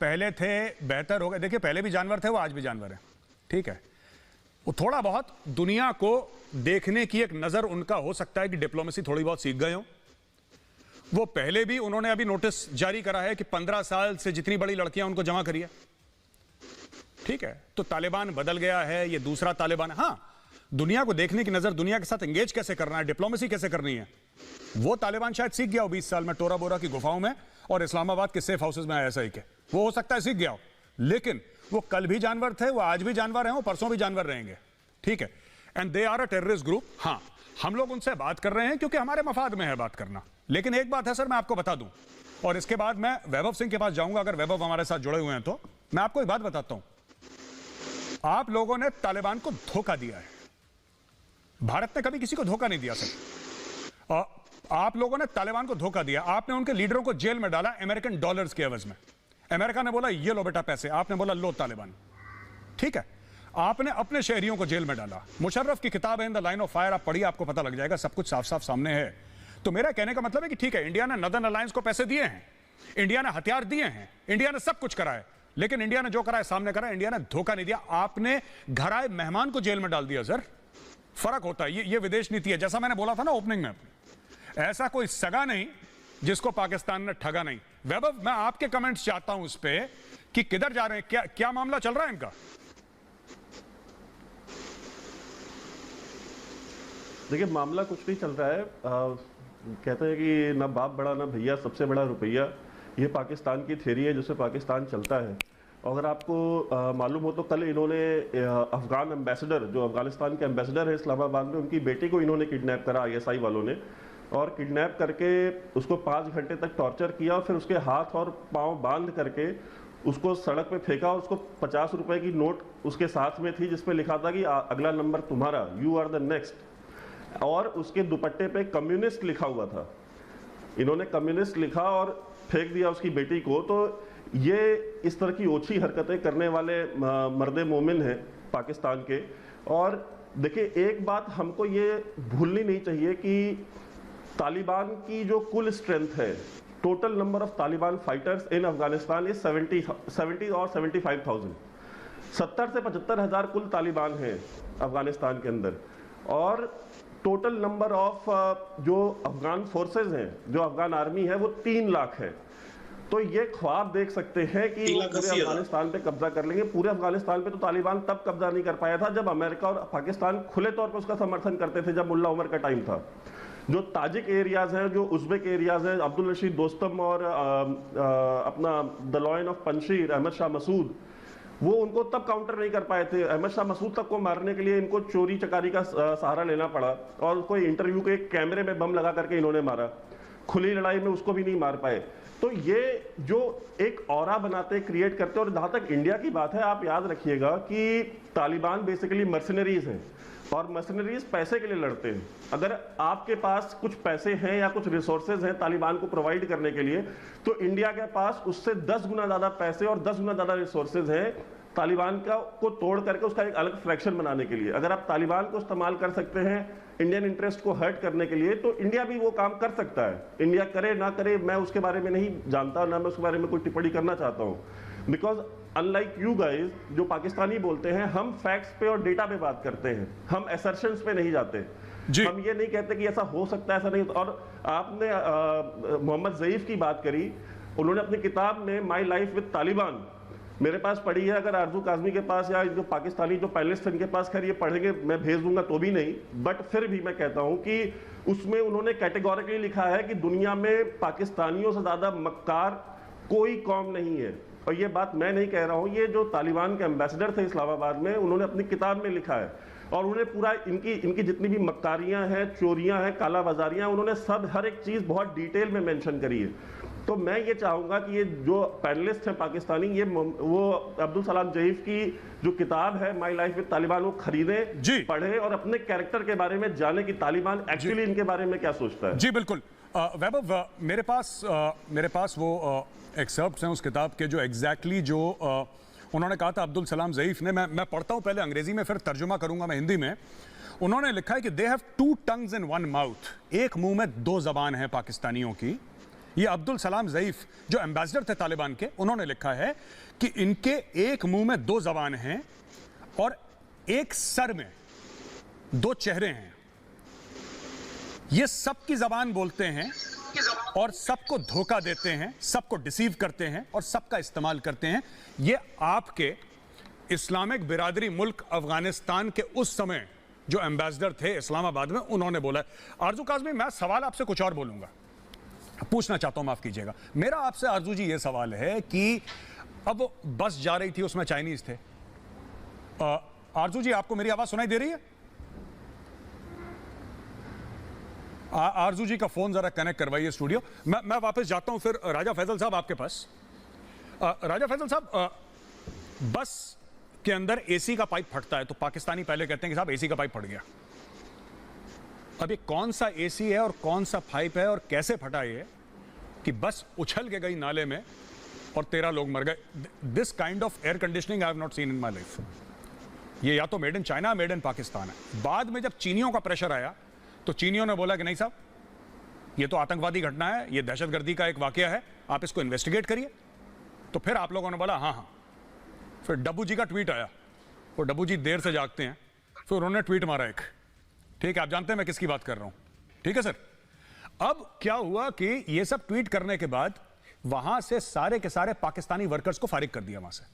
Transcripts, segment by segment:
पहले थे बेहतर हो गए। देखिए पहले भी जानवर थे, वो आज भी जानवर हैं, ठीक है। वो थोड़ा बहुत दुनिया को देखने की एक नजर उनका हो सकता है कि डिप्लोमेसी थोड़ी बहुत सीख गए हो। वो पहले भी उन्होंने अभी नोटिस जारी करा है कि 15 साल से जितनी बड़ी लड़कियां उनको जमा करिए, ठीक है। तो तालिबान बदल गया है, ये दूसरा तालिबान। हाँ, दुनिया को देखने की नजर, दुनिया के साथ एंगेज कैसे करना है, डिप्लोमेसी कैसे करनी है, वो तालिबान शायद सीख गया हो 20 साल में टोरा बोरा की गुफाओं में और इस्लामाबाद के सेफ हाउसेज में ऐसा ही के। वो हो सकता है सीख गया हो, लेकिन वो कल भी जानवर थे, वो आज भी जानवर हैं, वो परसों भी जानवर रहेंगे, ठीक है। And they are a terrorist group. हाँ, हम लोग उनसे बात कर रहे हैं क्योंकि हमारे मफाद में है बात करना। लेकिन एक बात है सर, मैं आपको बता दूं, और इसके बाद मैं वैभव सिंह के पास जाऊंगा, अगर वैभव हमारे साथ जुड़े हुए हैं तो मैं आपको एक बात बताता हूं। आप लोगों ने तालिबान को धोखा दिया है, भारत ने कभी किसी को धोखा नहीं दिया सर। आप लोगों ने तालिबान को धोखा दिया, आपने उनके लीडरों को जेल में डाला अमेरिकन डॉलर्स के एवज में। अमेरिका ने बोला ये लो बेटा पैसे, आपने बोला लो तालिबान, ठीक है। आपने अपने शहरियों को जेल में डाला। मुशर्रफ की किताब है in the line of fire, आप पढ़िए, आपको पता लग जाएगा, सब कुछ साफ साफ सामने है। तो मेरा कहने का मतलब है कि ठीक है, इंडिया ने नदर्न अलायंस को पैसे दिए हैं, इंडिया ने हथियार दिए हैं, इंडिया ने सब कुछ करा है, लेकिन इंडिया ने जो करा है सामने करा है, इंडिया ने धोखा नहीं दिया। आपने घर आए मेहमान को जेल में डाल दिया सर। फर्क होता है, ये विदेश नीति है। जैसा मैंने बोला था ना ओपनिंग में, ऐसा कोई सगा नहीं जिसको पाकिस्तान ने ठगा नहीं। वैभव, मैं आपके कमेंट्स चाहता हूं उस पे कि किधर जा रहे हैं, क्या मामला चल रहा है इनका। देखिए, मामला कुछ नहीं चल रहा है। कहते हैं कि ना बाप बड़ा ना भैया, सबसे बड़ा रुपया। ये पाकिस्तान की थ्योरी है जिससे पाकिस्तान चलता है। अगर आपको मालूम हो तो कल इन्होंने अफगान एम्बेसडर, जो अफगानिस्तान के एम्बेसडर है इस्लामाबाद में, उनकी बेटी को इन्होंने किडनैप करा ISI वालों ने, और किडनैप करके उसको 5 घंटे तक टॉर्चर किया और फिर उसके हाथ और पांव बांध करके उसको सड़क पे फेंका और उसको 50 रुपए की नोट उसके साथ में थी जिसपे लिखा था कि अगला नंबर तुम्हारा, यू आर द नेक्स्ट। और उसके दुपट्टे पे कम्युनिस्ट लिखा हुआ था। इन्होंने कम्युनिस्ट लिखा और फेंक दिया उसकी बेटी को। तो ये इस तरह की ओछी हरकतें करने वाले मर्दे मोमिन हैं पाकिस्तान के। और देखिए, एक बात हमको ये भूलनी नहीं चाहिए कि तालिबान की जो कुल स्ट्रेंथ है, total number of Taliban fighters in Afghanistan is 70 और 75,000। 70 से 75 हज़ार कुल तालिबान हैं अफगानिस्तान के अंदर। और टोटल नंबर ऑफ जो अफगान फोर्सेज हैं, जो अफगान आर्मी है, वो 3 लाख है। तो ये ख्वाब देख सकते हैं कि वो पूरे अफगानिस्तान पे कब्जा कर लेंगे। पूरे अफगानिस्तान पे तो तालिबान तब कब्जा नहीं कर पाया था जब अमेरिका और पाकिस्तान खुले तौर पर उसका समर्थन करते थे, जब मुल्ला उमर का टाइम था। जो ताजिक एरियाज हैं, जो उज़्बेक एरियाज हैं, अब्दुल रशीद दोस्तम और अपना the lion of Panjshir Ahmad Shah Massoud, वो उनको तब काउंटर नहीं कर पाए थे। अहमद शाह मसूद तक को मारने के लिए इनको चोरी चकारी का सहारा लेना पड़ा और कोई इंटरव्यू के कैमरे में बम लगा करके इन्होंने मारा। खुली लड़ाई में उसको भी नहीं मार पाए। तो ये जो एक ऑरा बनाते, क्रिएट करते। और जहां तक इंडिया की बात है, आप याद रखिएगा कि तालिबान बेसिकली मर्सनरीज हैं और मर्सनरीज पैसे के लिए लड़ते हैं। अगर आपके पास कुछ पैसे हैं या कुछ रिसोर्सेज हैं तालिबान को प्रोवाइड करने के लिए, तो इंडिया के पास उससे 10 गुना ज्यादा पैसे और 10 गुना ज्यादा रिसोर्सेज हैं तालिबान को तोड़ करके उसका एक अलग फ्रैक्शन बनाने के लिए। अगर आप तालिबान को इस्तेमाल कर सकते हैं इंडियन इंटरेस्ट को हर्ट करने के लिए, तो इंडिया भी वो काम कर सकता है। इंडिया करे ना करे, मैं उसके बारे में नहीं जानता, ना मैं उसके बारे में कोई टिप्पणी करना चाहता हूँ। बिकॉज अनलाइक यू गाइज, जो पाकिस्तानी बोलते हैं, हम फैक्ट्स पे और डेटा पे बात करते हैं, हम असर्शंस पे नहीं जाते। हम ये नहीं कहते कि ऐसा हो सकता है, ऐसा नहीं। और आपने मोहम्मद ज़ईफ की बात करी, उन्होंने अपनी किताब में माई लाइफ विद तालिबान मेरे पास पढ़ी है। अगर आरजू काजमी के पास या जो पाकिस्तानी जो पैनलिस्ट इनके पास, खैर ये पढ़ेंगे, मैं भेज दूंगा तो भी नहीं, बट फिर भी मैं कहता हूं कि उसमें उन्होंने कैटेगोरिकली लिखा है कि दुनिया में पाकिस्तानियों से ज्यादा मक्कार कोई कौम नहीं है। और ये बात मैं नहीं कह रहा हूं, ये जो तालिबान के एम्बेसडर थे इस्लामाबाद में, उन्होंने अपनी किताब में लिखा है। और उन्होंने पूरा इनकी जितनी भी मक्कारियां हैं, चोरियां हैं, काला बाजारियां, उन्होंने सब हर एक चीज बहुत डिटेल में मेंशन करी है। तो मैं ये चाहूंगा कि ये जो पैनलिस्ट हैं पाकिस्तानी, ये वो अब्दुल सलाम ज़ईफ की जो किताब है माई लाइफ विद तालिबान, वो खरीदें, पढ़ें और अपने कैरेक्टर के बारे में जाने कि तालिबान एक्चुअली इनके बारे में क्या सोचता है। जी बिल्कुल। वैभव, मेरे पास वो एक्सर्प्ट्स हैं उस किताब के, जो एग्जैक्टली जो उन्होंने कहा था अब्दुल सलाम ज़ईफ ने। मैं पढ़ता हूं पहले अंग्रेजी में, फिर तर्जुमा करूंगा मैं हिंदी में। उन्होंने लिखा है कि they have 2 tongues in 1 mouth, एक मुंह में 2 जबान है पाकिस्तानियों की। ये अब्दुल सलाम ज़ईफ जो एम्बेसडर थे तालिबान के, उन्होंने लिखा है कि इनके एक मुंह में दो जबान हैं और एक सर में दो चेहरे हैं। ये सबकी जबान बोलते हैं और सबको धोखा देते हैं, सबको डिसीव करते हैं और सबका इस्तेमाल करते हैं। ये आपके इस्लामिक बिरादरी मुल्क अफगानिस्तान के उस समय जो एम्बेसडर थे इस्लामाबाद में, उन्होंने बोला। आरजू काज़मी, मैं सवाल आपसे कुछ और बोलूंगा, पूछना चाहता हूं, माफ कीजिएगा। मेरा आपसे आरजू जी ये सवाल है कि अब बस जा रही थी, उसमें चाइनीज थे। आरजू जी, आपको मेरी आवाज सुनाई दे रही है? आरजू जी का फोन जरा कनेक्ट करवाइए स्टूडियो। मैं वापस जाता हूं फिर राजा फैसल साहब आपके पास। राजा फैसल साहब, बस के अंदर एसी का पाइप फटता है तो पाकिस्तानी पहले कहते हैं कि साहब एसी का पाइप फट गया। अब ये कौन सा एसी है और कौन सा पाइप है और कैसे फटा ये कि बस उछल के गई नाले में और 13 लोग मर गए। This kind of air conditioning I have not seen in my life. ये या तो made in China, made in Pakistan है। बाद में जब चीनियों का प्रेशर आया तो चीनियों ने बोला कि नहीं साहब, ये तो आतंकवादी घटना है, ये दहशतगर्दी का एक वाकया है, आप इसको इन्वेस्टिगेट करिए। तो फिर आप लोगों ने बोला हाँ हाँ। फिर डब्बू जी का ट्वीट आया, और डब्बू जी देर से जागते हैं, फिर उन्होंने ट्वीट मारा एक, ठीक है, आप जानते हैं मैं किसकी बात कर रहा हूं, ठीक है सर। अब क्या हुआ कि ये सब ट्वीट करने के बाद वहां से सारे के सारे पाकिस्तानी वर्कर्स को फारिग कर दिया वहां से,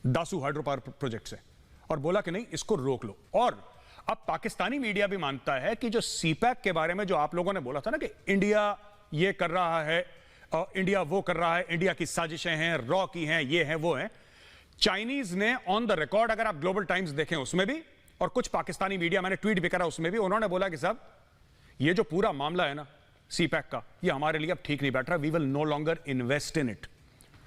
दासू हाइड्रो पावर प्रोजेक्ट से, और बोला कि नहीं इसको रोक लो। और अब पाकिस्तानी मीडिया भी मानता है कि जो सीपैक के बारे में जो आप लोगों ने बोला था ना कि इंडिया ये कर रहा है, इंडिया वो कर रहा है, इंडिया की साजिशें हैं, रॉ की हैं, ये हैं वो हैं, चाइनीज ने ऑन द रिकॉर्ड, अगर आप ग्लोबल टाइम्स देखें उसमें भी, और कुछ पाकिस्तानी मीडिया मैंने ट्वीट भी करा उसमें भी, उन्होंने बोला कि साहब ये जो पूरा मामला है ना सीपैक का, ये हमारे लिए अब ठीक नहीं बैठ रहा, we will no longer invest in it.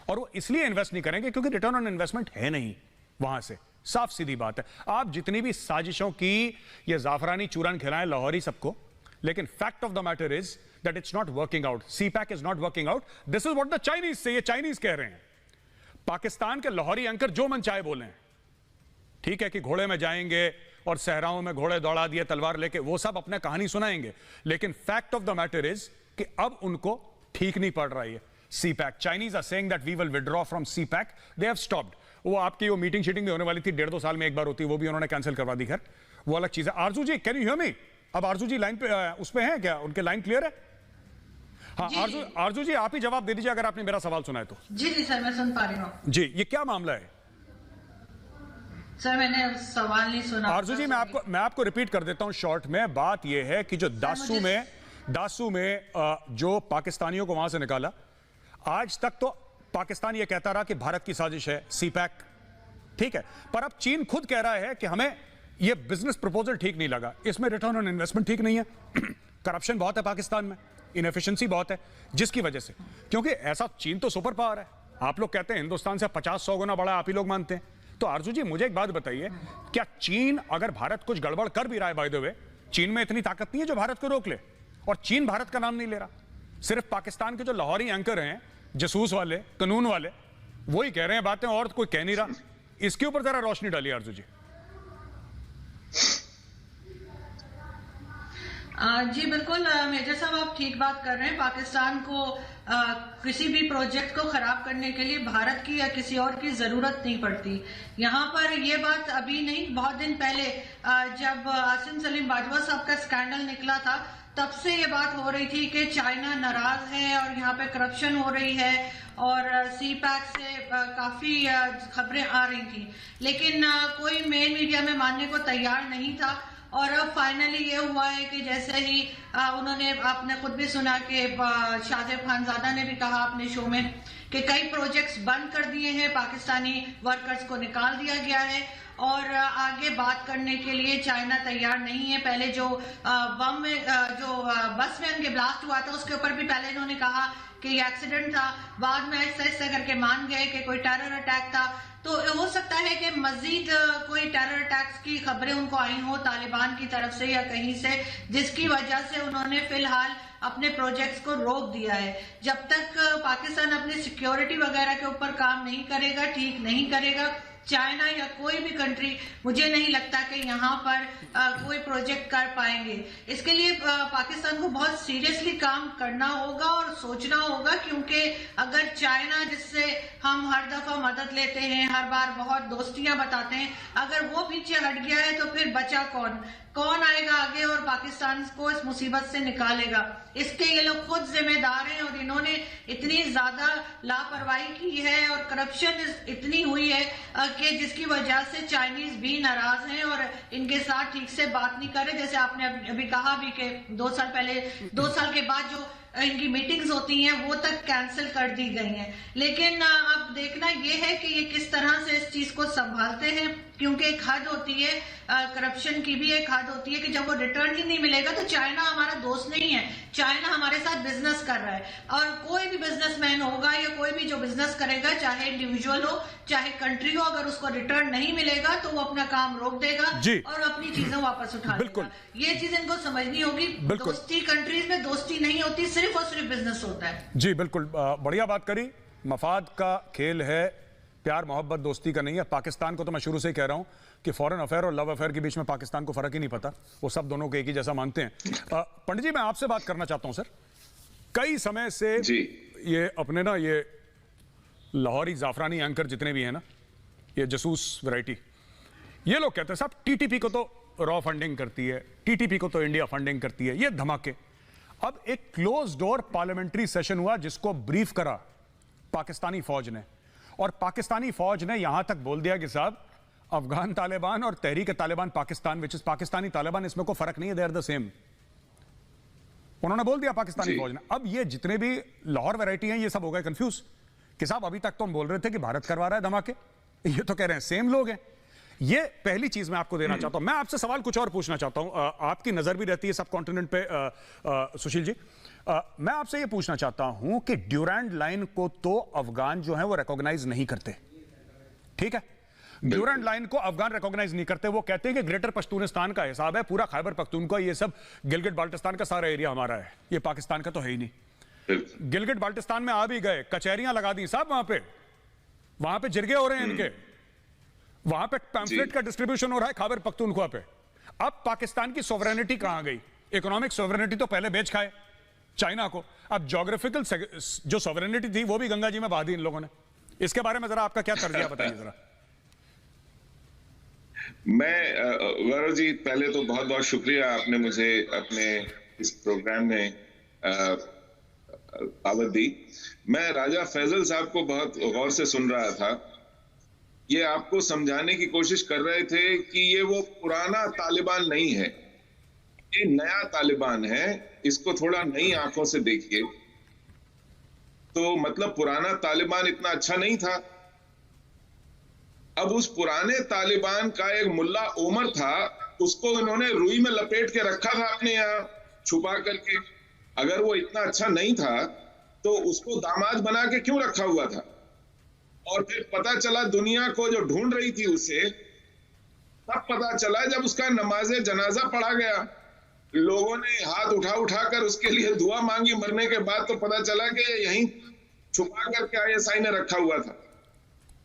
और वो इसलिए इन्वेस्ट नहीं करेंगे क्योंकि रिटर्न ऑन इन्वेस्टमेंट है नहीं वहां से, साफ सीधी बात है। आप जितनी भी साजिशों की ये जाफरानी चूरन खिलाएं लाहौरी सबको, लेकिन fact of the matter is that it's not working out, CPEC is not working out. This is what the Chinese से, ये चाइनीज कह रहे हैं। पाकिस्तान के लाहौरी एंकर जो मन चाहे बोले, ठीक है कि घोड़े में जाएंगे और सहराओं में घोड़े दौड़ा दिए तलवार लेके, वो सब अपने कहानी सुनाएंगे, लेकिन fact of the matter is कि अब उनको ठीक नहीं पड़ रहा है CPEC. Chinese are saying that we will withdraw from CPEC, they have stopped. वो आपकी वो मीटिंग शीटिंग भी होने वाली थी 1.5-2 साल में एक बार होती है, वो भी उन्होंने कैंसिल करवा दी, खैर वो अलग चीज है। आरजू जी, कैन यू हियर मी? अब आरजू जी लाइन पे उस पे हैं क्या, उनके लाइन क्लियर है? हाँ आरजू जी आप ही जवाब दे दीजिए अगर आपने मेरा सवाल सुना है तो। जी जी सर, मैं सुन पा रही हूँ। जी, ये क्या मामला है? सर मैंने सवाल नहीं सुना। आरजू जी मैं आपको रिपीट कर देता हूं शॉर्ट में। बात यह है कि जो दासू में जो पाकिस्तानियों को वहां से निकाला, आज तक तो पाकिस्तान ये कहता रहा कि भारत की साजिश है सीपैक, ठीक है, पर अब चीन खुद कह रहा है कि हमें ये बिजनेस प्रपोजल ठीक नहीं लगा, इसमें रिटर्न ऑन इन्वेस्टमेंट ठीक नहीं है, करप्शन बहुत है पाकिस्तान में, इनएफिशिएंसी बहुत है, जिसकी वजह से, क्योंकि ऐसा चीन तो सुपर पावर है, आप लोग कहते हैं हिंदुस्तान से 50-100 गुना बड़ा, आप ही लोग मानते हैं। तो आरजू जी मुझे एक बात बताइए, क्या चीन, अगर भारत कुछ गड़बड़ कर भी रहा है, बाय द वे, चीन में इतनी ताकत नहीं है जो भारत को रोक ले? और चीन भारत का नाम नहीं ले रहा, सिर्फ पाकिस्तान के जो लाहौरी एंकर हैं, जसूस वाले, कानून वाले, वही कह रहे हैं बातें और कोई कह नहीं रहा। इसके ऊपर जरा रोशनी डालिए आरजू जी। जी बिल्कुल मेजर साहब, आप ठीक बात कर रहे हैं। पाकिस्तान को किसी भी प्रोजेक्ट को खराब करने के लिए भारत की या किसी और की जरूरत नहीं पड़ती। यहाँ पर ये बात अभी नहीं, बहुत दिन पहले जब आसिम सलीम बाजवा साहब का स्कैंडल निकला था, तब से ये बात हो रही थी कि चाइना नाराज है और यहाँ पे करप्शन हो रही है, और सीपैक से काफी खबरें आ रही थी, लेकिन कोई मेन मीडिया में मानने को तैयार नहीं था। और अब फाइनली ये हुआ है कि जैसे ही उन्होंने, आपने खुद भी सुना कि शाहजेब खानजादा ने भी कहा अपने शो में कि कई प्रोजेक्ट्स बंद कर दिए हैं, पाकिस्तानी वर्कर्स को निकाल दिया गया है और आगे बात करने के लिए चाइना तैयार नहीं है। पहले जो बम में जो बस में उनके ब्लास्ट हुआ था, उसके ऊपर भी पहले इन्होंने कहा कि ये एक्सीडेंट था, बाद में ऐसा करके मान गए कि कोई टेरर अटैक था। तो हो सकता है कि मजीद कोई टेरर अटैक्स की खबरें उनको आई हो तालिबान की तरफ से या कहीं से, जिसकी वजह से उन्होंने फिलहाल अपने प्रोजेक्ट्स को रोक दिया है। जब तक पाकिस्तान अपनी सिक्योरिटी वगैरह के ऊपर काम नहीं करेगा, ठीक नहीं करेगा, चाइना या कोई भी कंट्री, मुझे नहीं लगता कि यहाँ पर कोई प्रोजेक्ट कर पाएंगे। इसके लिए पाकिस्तान को बहुत सीरियसली काम करना होगा और सोचना होगा, क्योंकि अगर चाइना, जिससे हम हर दफा मदद लेते हैं, हर बार बहुत दोस्तियां बताते हैं, अगर वो पीछे हट गया है तो फिर बचा कौन आएगा आगे और पाकिस्तान को इस मुसीबत से निकालेगा? इसके ये लोग खुद जिम्मेदार हैं और इन्होंने इतनी ज्यादा लापरवाही की है और करप्शन इतनी हुई है कि जिसकी वजह से चाइनीज भी नाराज हैं और इनके साथ ठीक से बात नहीं कर रहे। जैसे आपने अभी कहा भी कि 2 साल के बाद जो इनकी मीटिंग्स होती हैं वो तक कैंसिल कर दी गई हैं। लेकिन अब देखना ये है कि ये किस तरह से इस चीज को संभालते हैं, क्योंकि एक हद होती है, करप्शन की भी एक हद होती है कि जब वो रिटर्न ही नहीं मिलेगा तो चाइना हमारा दोस्त नहीं है, चाइना हमारे साथ बिजनेस कर रहा है। और कोई भी बिजनेसमैन होगा या कोई भी जो बिजनेस करेगा, चाहे इंडिविजुअल हो चाहे कंट्री हो, अगर उसको रिटर्न नहीं मिलेगा तो वो अपना काम रोक देगा और अपनी चीजें वापस उठा लेगा। ये चीज इनको समझनी होगी। दोस्ती कंट्रीज में दोस्ती नहीं होती, सिर्फ और सिर्फ बिजनेस होता है। जी बिल्कुल, बढ़िया बात करी। मफाद का खेल है, प्यार मोहब्बत दोस्ती का नहीं है। पाकिस्तान को तो मैं शुरू से ही कह रहा हूं कि फॉरेन अफेयर और लव अफेयर के बीच में पाकिस्तान को फर्क ही नहीं पता, वो सब दोनों को एक ही जैसा मानते हैं। पंडित जी, मैं आपसे बात करना चाहता हूं सर। कई समय से ये अपने ना ये लाहौरी जाफरानी एंकर जितने भी हैं ना, ये जसूस वैरायटी, ये लोग कहते हैं साहब टीटीपी को तो रॉ फंडिंग करती है, टीटीपी को तो इंडिया फंडिंग करती है, ये धमाके। अब एक क्लोज डोर पार्लियामेंट्री सेशन हुआ जिसको ब्रीफ करा पाकिस्तानी फौज ने, और पाकिस्तानी फौज ने यहां तक बोल दिया कि साहब अफगान तालिबान और तहरीक तालिबान पाकिस्तान विच इज पाकिस्तानी तालिबान, इसमें कोई फर्क नहीं है, दे आर द सेम। उन्होंने बोल दिया पाकिस्तानी फौज ने। अब ये जितने भी लाहौर वैरायटी हैं ये सब हो गए कंफ्यूज कि साहब अभी तक तो हम बोल रहे थे कि भारत करवा रहा है धमाके, ये तो कह रहे हैं सेम लोग हैं। ये पहली चीज मैं आपको देना चाहता हूं। मैं आपसे सवाल कुछ और पूछना चाहता हूं, आपकी नजर भी रहती है सब कॉन्टिनेंट पे सुशील जी। मैं आपसे ये पूछना चाहता हूं कि ड्यूरैंड लाइन को तो अफगान जो है वो रिकॉग्नाइज नहीं करते, ठीक है? ड्यूरैंड लाइन को अफगान रिकॉग्नाइज नहीं करते। वो कहते हैं कि ग्रेटर पश्तूनिस्तान का हिसाब है, पूरा खैबर पख्तूनख्वा, ये सब गिलगिट बाल्टिस्तान का सारा एरिया हमारा है, ये पाकिस्तान का तो है ही नहीं। गिलगिट बाल्टिस्तान में आ भी गए, कचहरियां लगा दी साहब, वहां पे जिरगे हो रहे हैं इनके, वहां पे पैम्फलेट का डिस्ट्रीब्यूशन हो रहा है खैबर पख्तूनख्वा पे। अब पाकिस्तान की सोवरेनिटी कहां गई? इकोनॉमिक सोवरेनिटी तो पहले बेच खाए चाइना को, अब ज्योग्राफिकल जो सोवरेनिटी थी वो भी गंगा जी में बहा दी इन लोगों ने। इसके बारे में जरा आपका क्या तर्जिया बताइए जरा। मैं गौरव जी, पहले तो बहुत बहुत शुक्रिया, आपने मुझे अपने इस प्रोग्राम में दावत दी। मैं राजा फैजल साहब को बहुत गौर से सुन रहा था। ये आपको समझाने की कोशिश कर रहे थे कि ये वो पुराना तालिबान नहीं है, ये नया तालिबान है, इसको थोड़ा नई आंखों से देखिए। तो मतलब पुराना तालिबान इतना अच्छा नहीं था। अब उस पुराने तालिबान का एक मुल्ला उमर था, उसको इन्होंने रुई में लपेट के रखा था अपने यहाँ छुपा करके। अगर वो इतना अच्छा नहीं था तो उसको दामाद बना के क्यों रखा हुआ था? और फिर पता चला दुनिया को जो ढूंढ रही थी उसे, तब पता चला जब उसका नमाजे जनाजा पढ़ा गया, लोगों ने हाथ उठा कर उसके लिए दुआ मांगी मरने के बाद, तो पता चला कि यहीं छुपा करके ISI ने रखा हुआ था।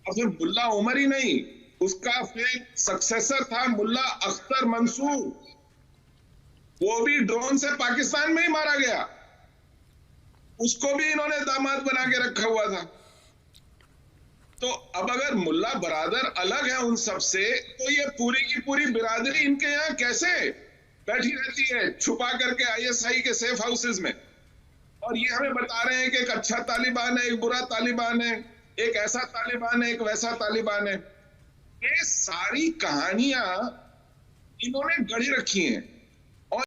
और फिर मुल्ला उमर ही नहीं, उसका फिर सक्सेसर था मुल्ला अख्तर मंसूर, वो भी ड्रोन से पाकिस्तान में ही मारा गया, उसको भी इन्होंने दामाद बना के रखा हुआ था। तो अब अगर मुल्ला बरादर अलग है उन सब से, तो ये पूरी की पूरी बिरादरी इनके यहाँ कैसे बैठी रहती है छुपा करके ISI के सेफ हाउसेज में? और ये हमें बता रहे हैं कि एक अच्छा तालिबान है, एक बुरा तालिबान है, एक ऐसा तालिबान है, एक वैसा तालिबान है। ये सारी कहानियां इन्होंने गढ़ी रखी हैं।